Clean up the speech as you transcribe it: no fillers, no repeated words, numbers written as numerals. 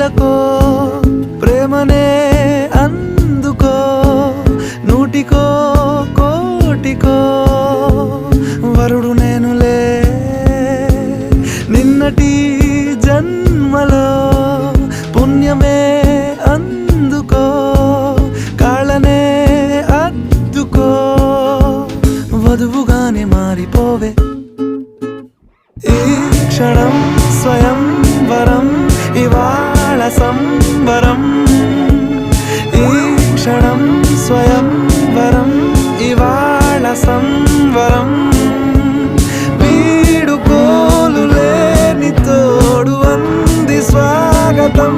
మెల్లకో ప్రేమనే అందుకో నూటికో కోటికో వరుడు నేనులే నిన్నటి జన్మలో పుణ్యమే అందుకో కాళ్ళనే అద్దుకో వధువుగానే మారిపోవే ఈ క్షణం స్వయం వరం ఇవాళ సంబరం ఈ క్షణం స్వయం వరం ఇవాళ సంవరం వీడుకోలు లేని తోడు అంది స్వాగతం